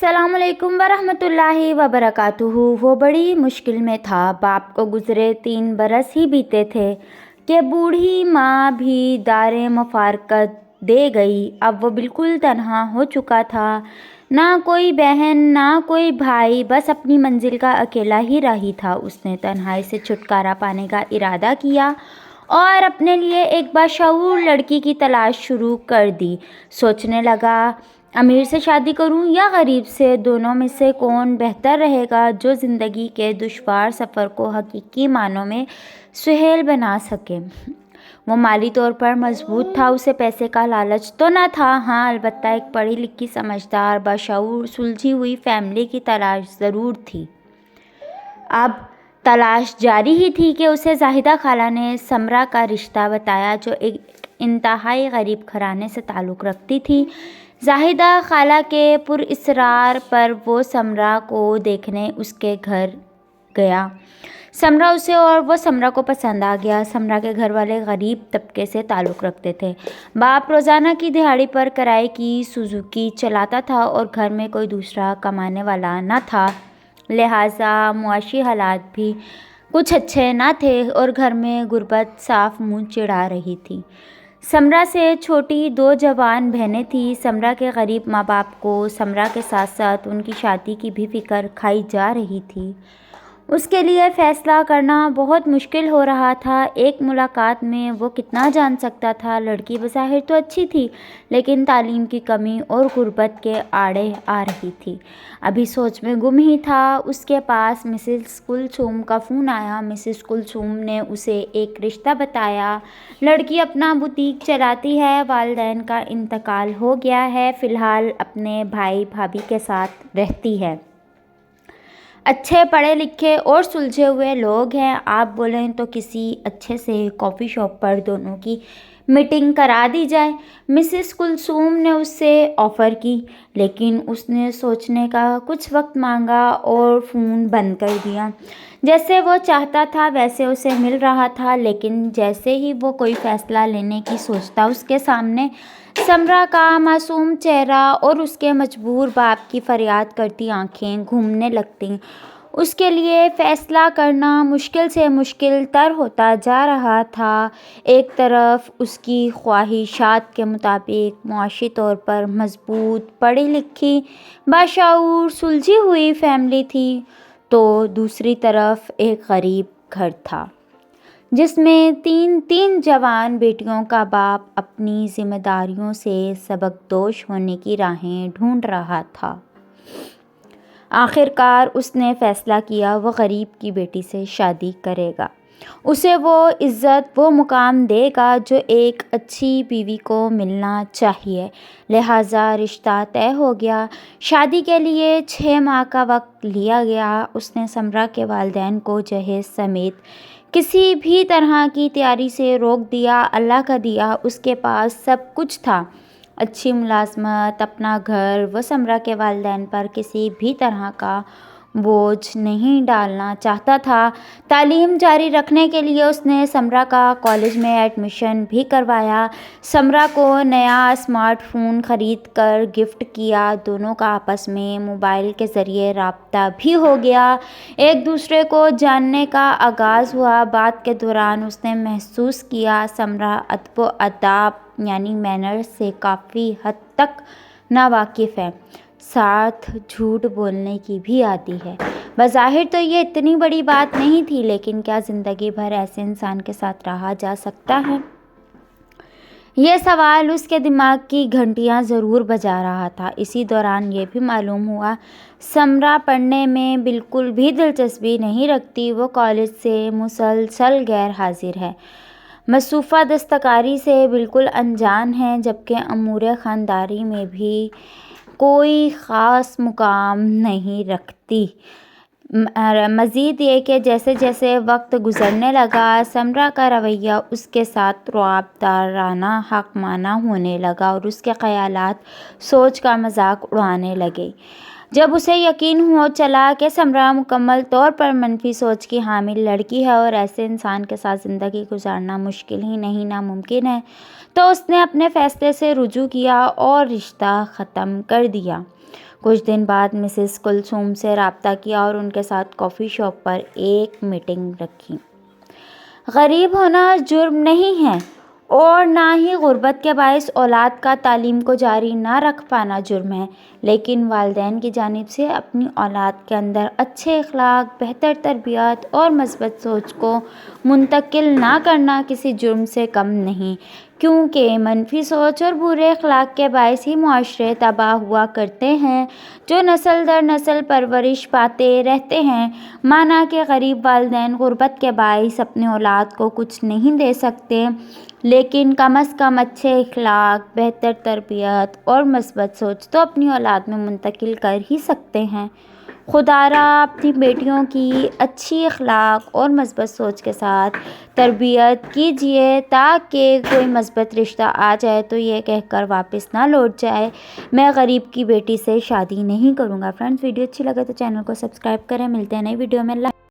السلام علیکم ورحمۃ اللہ وبرکاتہ۔ وہ بڑی مشکل میں تھا۔ باپ کو گزرے 3 برس ہی بیتے تھے کہ بوڑھی ماں بھی دار مفارقت دے گئی۔ اب وہ بالکل تنہا ہو چکا تھا، نہ کوئی بہن نہ کوئی بھائی، بس اپنی منزل کا اکیلا ہی راہی تھا۔ اس نے تنہائی سے چھٹکارا پانے کا ارادہ کیا اور اپنے لیے ایک باشعور لڑکی کی تلاش شروع کر دی۔ سوچنے لگا، امیر سے شادی کروں یا غریب سے؟ دونوں میں سے کون بہتر رہے گا جو زندگی کے دشوار سفر کو حقیقی معنوں میں سہل بنا سکے؟ وہ مالی طور پر مضبوط تھا، اسے پیسے کا لالچ تو نہ تھا، ہاں البتہ ایک پڑھی لکھی، سمجھدار، باشعور، سلجھی ہوئی فیملی کی تلاش ضرور تھی۔ اب تلاش جاری ہی تھی کہ اسے زاہدہ خالہ نے سمرا کا رشتہ بتایا، جو ایک انتہائی غریب گھرانے سے تعلق رکھتی تھی۔ زاہدہ خالہ کے پراصرار پر وہ سمرا کو دیکھنے اس کے گھر گیا۔ سمرا اسے اور وہ سمرا کو پسند آ گیا۔ سمرا کے گھر والے غریب طبقے سے تعلق رکھتے تھے۔ باپ روزانہ کی دہاڑی پر کرائے کی سوزوکی چلاتا تھا اور گھر میں کوئی دوسرا کمانے والا نہ تھا، لہٰذا معاشی حالات بھی کچھ اچھے نہ تھے اور گھر میں غربت صاف منہ چڑھا رہی تھی۔ سمرا سے چھوٹی 2 جوان بہنیں تھیں۔ سمرا کے غریب ماں باپ کو سمرا کے ساتھ ساتھ ان کی شادی کی بھی فکر کھائی جا رہی تھی۔ اس کے لیے فیصلہ کرنا بہت مشکل ہو رہا تھا۔ ایک ملاقات میں وہ کتنا جان سکتا تھا؟ لڑکی بظاہر تو اچھی تھی، لیکن تعلیم کی کمی اور غربت کے آڑے آ رہی تھی۔ ابھی سوچ میں گم ہی تھا، اس کے پاس مسز کلثوم کا فون آیا۔ مسز کلثوم نے اسے ایک رشتہ بتایا۔ لڑکی اپنا بوتیک چلاتی ہے، والدین کا انتقال ہو گیا ہے، فی الحال اپنے بھائی بھابھی کے ساتھ رہتی ہے۔ اچھے پڑھے لکھے اور سلجھے ہوئے لوگ ہیں، آپ بولیں تو کسی اچھے سے کافی شاپ پر دونوں کی میٹنگ کرا دی جائے۔ مسز کلثوم نے اس سے آفر کی، لیکن اس نے سوچنے کا کچھ وقت مانگا اور فون بند کر دیا۔ جیسے وہ چاہتا تھا ویسے اسے مل رہا تھا، لیکن جیسے ہی وہ کوئی فیصلہ لینے کی سوچتا، اس کے سامنے سمرا کا معصوم چہرہ اور اس کے مجبور باپ کی فریاد کرتی آنکھیں گھومنے لگتیں۔ اس کے لیے فیصلہ کرنا مشکل سے مشکل تر ہوتا جا رہا تھا۔ ایک طرف اس کی خواہشات کے مطابق معاشی طور پر مضبوط، پڑھی لکھی، باشعور، سلجھی ہوئی فیملی تھی، تو دوسری طرف ایک غریب گھر تھا جس میں تین جوان بیٹیوں کا باپ اپنی ذمہ داریوں سے سبکدوش ہونے کی راہیں ڈھونڈ رہا تھا۔ آخر کار اس نے فیصلہ کیا، وہ غریب کی بیٹی سے شادی کرے گا، اسے وہ عزت، وہ مقام دے گا جو ایک اچھی بیوی کو ملنا چاہیے۔ لہٰذا رشتہ طے ہو گیا۔ شادی کے لیے 6 ماہ کا وقت لیا گیا۔ اس نے سمرا کے والدین کو جہیز سمیت کسی بھی طرح کی تیاری سے روک دیا۔ اللہ کا دیا، اس کے پاس سب کچھ تھا، اچھی ملازمت، اپنا گھر۔ وہ سمرا کے والدین پر کسی بھی طرح کا بوجھ نہیں ڈالنا چاہتا تھا۔ تعلیم جاری رکھنے کے لیے اس نے سمرا کا کالج میں ایڈمیشن بھی کروایا۔ سمرا کو نیا اسمارٹ فون خرید کر گفٹ کیا۔ دونوں کا آپس میں موبائل کے ذریعے رابطہ بھی ہو گیا۔ ایک دوسرے کو جاننے کا آغاز ہوا۔ بات کے دوران اس نے محسوس کیا سمرا ادب و آداب یعنی مینرز سے کافی حد تک ناواقف ہے، ساتھ جھوٹ بولنے کی بھی عادی ہے۔ بظاہر تو یہ اتنی بڑی بات نہیں تھی، لیکن کیا زندگی بھر ایسے انسان کے ساتھ رہا جا سکتا ہے؟ یہ سوال اس کے دماغ کی گھنٹیاں ضرور بجا رہا تھا۔ اسی دوران یہ بھی معلوم ہوا سمرا پڑھنے میں بالکل بھی دلچسپی نہیں رکھتی، وہ کالج سے مسلسل غیر حاضر ہے، مصروفہ دستکاری سے بالکل انجان ہے، جبکہ امور خاندانی میں بھی کوئی خاص مقام نہیں رکھتی۔ مزید یہ کہ جیسے جیسے وقت گزرنے لگا، سمرا کا رویہ اس کے ساتھ رعب دارانہ، حاکمانہ ہونے لگا اور اس کے خیالات سوچ کا مذاق اڑانے لگے۔ جب اسے یقین ہو چلا کہ سمرا مکمل طور پر منفی سوچ کی حامل لڑکی ہے اور ایسے انسان کے ساتھ زندگی گزارنا مشکل ہی نہیں ناممکن ہے، تو اس نے اپنے فیصلے سے رجوع کیا اور رشتہ ختم کر دیا۔ کچھ دن بعد مسز کلثوم سے رابطہ کیا اور ان کے ساتھ کافی شاپ پر ایک میٹنگ رکھی۔ غریب ہونا جرم نہیں ہے اور نہ ہی غربت کے باعث اولاد کا تعلیم کو جاری نہ رکھ پانا جرم ہے، لیکن والدین کی جانب سے اپنی اولاد کے اندر اچھے اخلاق، بہتر تربیت اور مثبت سوچ کو منتقل نہ کرنا کسی جرم سے کم نہیں، کیونکہ منفی سوچ اور برے اخلاق کے باعث ہی معاشرے تباہ ہوا کرتے ہیں جو نسل در نسل پرورش پاتے رہتے ہیں۔ مانا کہ غریب والدین غربت کے باعث اپنی اولاد کو کچھ نہیں دے سکتے، لیکن کم از کم اچھے اخلاق، بہتر تربیت اور مثبت سوچ تو اپنی اولاد میں منتقل کر ہی سکتے ہیں۔ خدا را اپنی بیٹیوں کی اچھی اخلاق اور مثبت سوچ کے ساتھ تربیت کیجیے تاکہ کوئی مثبت رشتہ آ جائے تو یہ کہہ کر واپس نہ لوٹ جائے میں غریب کی بیٹی سے شادی نہیں کروں گا۔ فرینڈز، ویڈیو اچھی لگے تو چینل کو سبسکرائب کریں۔ ملتے ہیں نئی ویڈیو میں۔